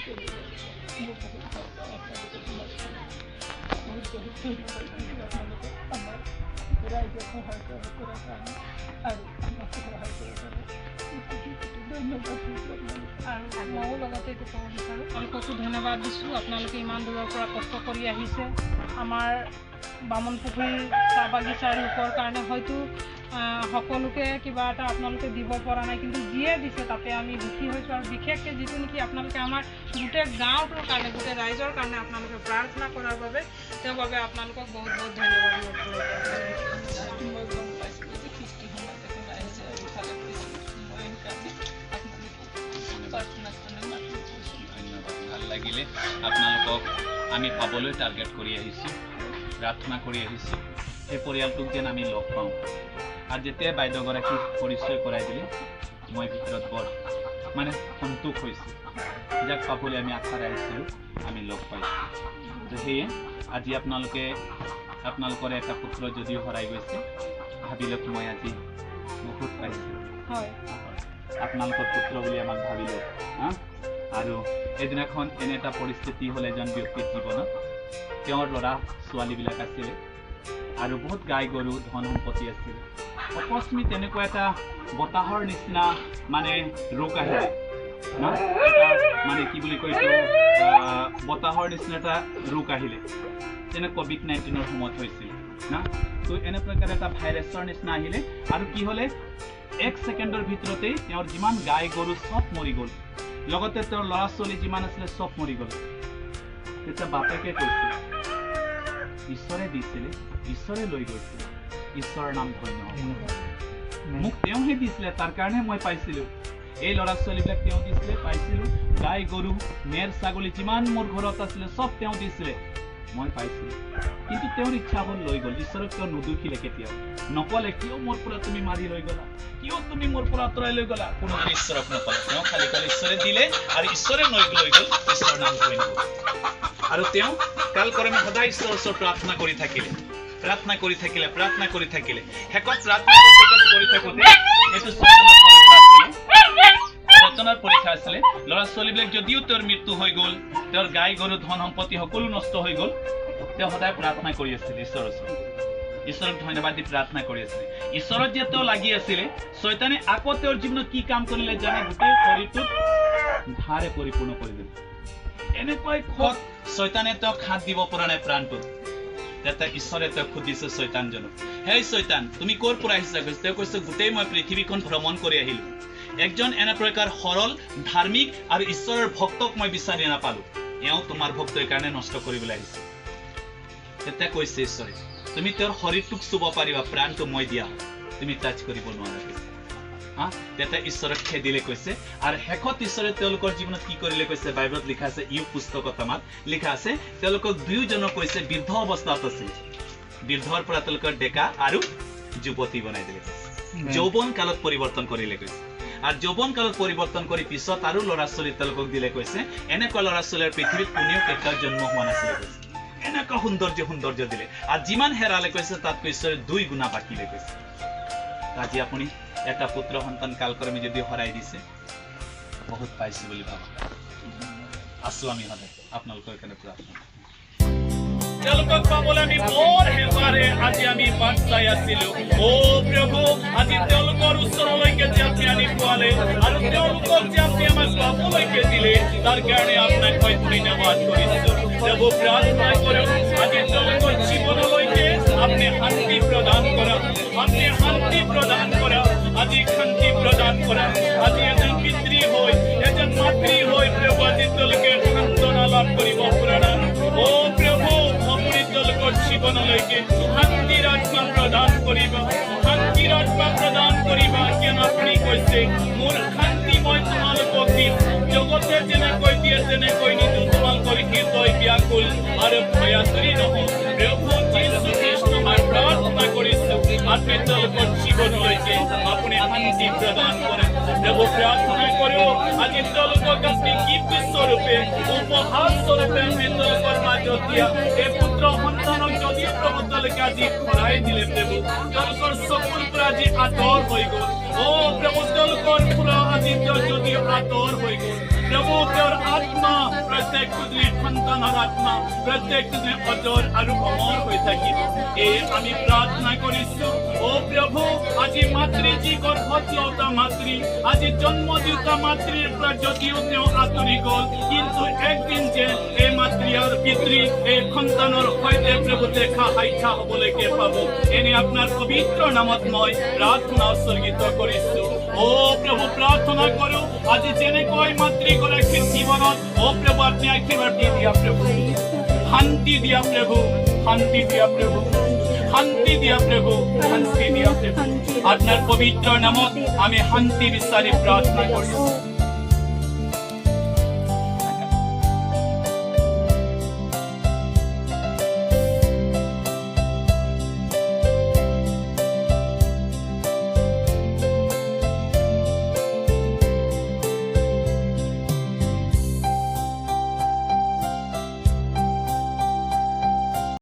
ময়ো লগতে এইটো ক'ব বিচাৰোঁ, আপোনালোককো ধন্যবাদ দিছোঁ। আপোনালোকে ইমান দূৰৰ পৰা কষ্ট কৰি আহিছে আমাৰ বামন পুখুৰীৰ চাহ বাগিচাৰ লোকৰ কাৰণে। হয়তো সকলোকে কিবা এটা আপোনালোকে দিব পৰা নাই, কিন্তু যিয়ে দিছে তাতে আমি সুখী হৈছোঁ। আৰু বিশেষকৈ যিটো নেকি আপোনালোকে আমাৰ গোটেই গাঁৱটোৰ কাৰণে, গোটেই ৰাইজৰ কাৰণে আপোনালোকে প্ৰাৰ্থনা কৰাৰ বাবে, তেওঁৰ বাবে আপোনালোকক বহুত বহুত ধন্যবাদ। ভাল লাগিলে আপোনালোকক আমি পাবলৈ টাৰ্গেট কৰি আহিছোঁ, প্ৰাৰ্থনা কৰি আহিছোঁ সেই পৰিয়ালটোক যেন আমি লগ পাওঁ। আৰু যেতিয়া বাইদেউগৰাকী পৰিচয় কৰাই দিলে মই ভিতৰত বৰ মানে সন্তোষ হৈছোঁ, যাক পাবলৈ আমি আশা ৰাখিছিলোঁ আমি লগ পাইছোঁ। তো সেয়ে আজি আপোনালোকৰ এটা পুত্ৰ যদিও হেৰাই গৈছে, ভাবিলক মই আজি বহুত পাইছোঁ। হয়, আপোনালোকৰ পুত্ৰ বুলি আমাক ভাবিলে। আৰু এদিনাখন এনে এটা পৰিস্থিতি হ'লে এজন ব্যক্তিৰ জীৱনত, তেওঁৰ ল'ৰা ছোৱালীবিলাক আছিলে আৰু বহুত গাই গৰু ধন সম্পত্তি আছিলে। অকস্মিত তেনেকুৱা এটা বতাহৰ নিচিনা মানে ৰোগ আহিলে না, মানে কি বুলি কৈছোঁ, বতাহৰ নিচিনা এটা ৰোগ আহিলে, যেনে COVID-19 সময়ত হৈছিল না। তো এনে প্ৰকাৰে এটা ভাইৰাছৰ নিচিনা আহিলে আৰু কি হ'লে 1 ছেকেণ্ডৰ ভিতৰতেই তেওঁৰ যিমান গাই গৰু চব মৰি গ'ল, লগতে তেওঁৰ ল'ৰা ছোৱালী যিমান আছিলে চব মৰি গ'ল। তেতিয়া বাপেকে কৈছিল ঈশ্বৰে দিছিলে, ঈশ্বৰে লৈ গৈছিলে, ঈশ্বৰৰ নাম ধন্য হওক। মোক তেওঁহে দিছিলে, তাৰ কাৰণে মই পাইছিলোঁ। এই ল'ৰা ছোৱালীবিলাক তেওঁ দিছিলে, পাইছিলোঁ। গাই গৰু মেৰ ছাগলী যিমান মোৰ ঘৰত আছিলে চব তেওঁ দিছিলে, মই পাইছিলোঁ। কিন্তু তেওঁৰ ইচ্ছা হ'ল লৈ গ'ল। ঈশ্বৰক তেওঁ নুদুখিলে, কেতিয়াও নকলে কিয় মোৰ পৰা তুমি মাৰি লৈ গ'লা, কিয় তুমি মোৰ পৰা আঁতৰাই লৈ গ'লা। কোনো ঈশ্বৰক নকলে, তেওঁ খালি কলে ঈশ্বৰে দিলে আৰু ঈশ্বৰে লৈ গ'ল, ঈশ্বৰৰ নাম ধন্য হওক। আৰু তেওঁ কাল কৰ্মে সদায় ঈশ্বৰৰ ওচৰত প্ৰাৰ্থনা কৰি থাকিলে, শেষত প্ৰাৰ্থনা কৰি থাকোঁতে এইটো সচেতনৰ পৰীক্ষা আছিলে। ল'ৰা ছোৱালীবিলাক যদিও তেওঁৰ মৃত্যু হৈ গ'ল, তেওঁৰ গাই গৰু ধন সম্পত্তি সকলো নষ্ট হৈ গ'ল, তেওঁ সদায় প্ৰাৰ্থনা কৰি আছিলে ঈশ্বৰৰ ওচৰত, ঈশ্বৰক ধন্যবাদ দি প্ৰাৰ্থনা কৰি আছিলে। ঈশ্বৰত যে তেওঁ লাগি আছিলে, শয়তানে আকৌ তেওঁৰ জীৱনত কি কাম কৰিলে জানে, গোটেই শৰীৰটোত ঘাঁৰে পৰিপূৰ্ণ কৰি দিলে। এনেকৈ শয়তানে তেওঁক হাত দিব পৰা নাই প্ৰাণটোত। তেতিয়া ঈশ্বৰে তেওঁক সুধিছে শয়তানজনক, হে শয়তান তুমি ক'ৰ পৰা আহিছা? তেওঁ কৈছে গোটেই মই পৃথিৱীখন ভ্ৰমণ কৰি আহিলোঁ, একজন এনে প্ৰকাৰ সৰল ধাৰ্মিক আৰু ঈশ্বৰৰ ভক্তক মই বিচাৰি নাপালো, এওঁ তোমাৰ ভক্তৰ কাৰণে নষ্ট কৰিবলৈ আহিছে। তেতিয়া কৈছে ঈশ্বৰে তুমি তেওঁৰ শৰীৰটোক চুব পাৰিবা, প্ৰাণটো মই দিয়া, তুমি টাচ কৰিব নোৱাৰা। তেতিয়া ঈশ্বৰক খেদিলে কৈছে। আৰু শেষত ঈশ্বৰে তেওঁলোকৰ জীৱনত কি কৰিলে কৈছে, বাইবেলত লিখা আছে, ইউ পুস্তকত আমাৰ লিখা আছে, তেওঁলোকক দুয়োজনক কৈছে বৃদ্ধ অৱস্থাত আছিল, বৃদ্ধৰ পৰা তেওঁলোকৰ ডেকা আৰু যুৱতী বনাই দিলে, যৌৱন কালত পৰিৱৰ্তন কৰিলে কৈছে। আৰু যৌৱন কালত পৰিৱৰ্তন কৰি পিছত আৰু ল'ৰা ছোৱালী তেওঁলোকক দিলে কৈছে। এনেকুৱা ল'ৰা ছোৱালীৰ পৃথিৱীত কোনেও কেতিয়াও জন্ম হোৱা নাছিলে কৈছে, এনেকুৱা সৌন্দৰ্য দিলে। আৰু যিমান হেৰালে কৈছে তাতকৈ ঈশ্বৰে 2 গুণা বাকিলে কৈছে। আজি আপুনি এটা পুত্ৰ সন্তান কালক্ৰমে যদি হৰাই দিছে, বহুত পাইছে বুলি ভাবক। আছো আমি সদায় আপোনালোকৰ কাৰণে প্ৰাৰ্থনা। তেওঁলোকক পাবলৈ আমি বৰ হেঁপাৰে আজি আমি বাট চাই আছিলো। অ প্ৰভু, আজি তেওঁলোকৰ ওচৰলৈকে যে আপুনি আনি পোৱালে আৰু তেওঁলোকক যে আপুনি আমাক পাবলৈকে দিলে, তাৰ কাৰণে আপোনাক মই ধন্যবাদ কৰিছো। প্ৰভু, প্ৰাৰ্থনা কৰোঁ আজি তেওঁলোকৰ জীৱনলৈকে আপুনি শান্তি প্ৰদান কৰা, আপুনি শান্তি প্ৰদান কৰা, আজি শান্তি প্ৰদান কৰা। আজি এজন পিতৃ হৈ, এজন মাতৃ হৈ প্ৰভু আজি তেওঁলোকে সান্তনা লাভ কৰিব পৰা নাই। অ প্ৰভু, আপুনি তেওঁলোকৰ জীৱনলৈকে শান্তিৰ আত্মা প্ৰদান কৰিবা, শান্তিৰ আত্মা প্ৰদান কৰিবা। কিয়নো আপুনি কৈছে মোৰ শান্তি মই তোমালোকক দিম, জগতে যেনেকৈ দিয়ে তেনেকৈ নিদিওঁ, তোমালোকৰ হৃদয় ব্যাকুল আৰু ভয়াতুৰী নহওক। প্ৰভু যীশু খ্ৰীষ্ট মই প্ৰাৰ্থনা কৰিছো, আপুনি তেওঁলোকৰ জীৱনলৈকে আপুনি শান্তি প্ৰদান কৰে। প্ৰভু, প্ৰাৰ্থনা কৰোঁ আজি তেওঁলোকক আপুনি কীৰ্তি স্বৰূপে, উপহাস স্বৰূপে আপুনি তেওঁলোকৰ মাজত দিয়া এই পুত্ৰ সন্তানক যদিও প্ৰভু তেওঁলোকে আজি হৰাই দিলে, প্ৰভু তেওঁলোকৰ চকুৰ পৰা আজি আঁতৰ হৈ গ'ল। অ প্ৰভু, তেওঁলোকৰ পৰা আজি যদিও আঁতৰ হৈ গ'ল, প্ৰভু তেওঁৰ আত্মা প্ৰত্যেকটো সন্তানৰ আত্মা প্ৰত্যেকটো অজৰ আৰু অমৰ হৈ থাকিব। এই আমি প্ৰাৰ্থনা কৰিছো। অ প্ৰভু, আজি মাতৃ যি গৰ্ভত লওঁতা মাতৃ, আজি জন্ম দিওঁতা মাতৃৰ পৰা যদিও তেওঁ আঁতৰি গ'ল, কিন্তু একদিন যে এই মাতৃ আৰু পিতৃ এই সন্তানৰ সৈতে প্ৰভু দেখা সাক্ষা হ'বলৈকে পাব, এনে আপোনাৰ পবিত্ৰ নামত মই প্ৰাৰ্থনা উৎসৰ্গিত কৰিছো। অ প্ৰভু, প্ৰাৰ্থনা কৰো আজি যেনেকৈ মাতৃগৰাকীৰ জীৱনত অ প্ৰভু আপুনি আশীৰ্বাদ দি দিয়া প্ৰভু, শান্তি দিয়া প্ৰভু, শান্তি দিয়া প্ৰভু, শান্তি দিয়া প্ৰভু, শান্তি দিয়া প্ৰভু। আপোনাৰ পবিত্ৰ নামত আমি শান্তি বিচাৰি প্ৰাৰ্থনা কৰিছো।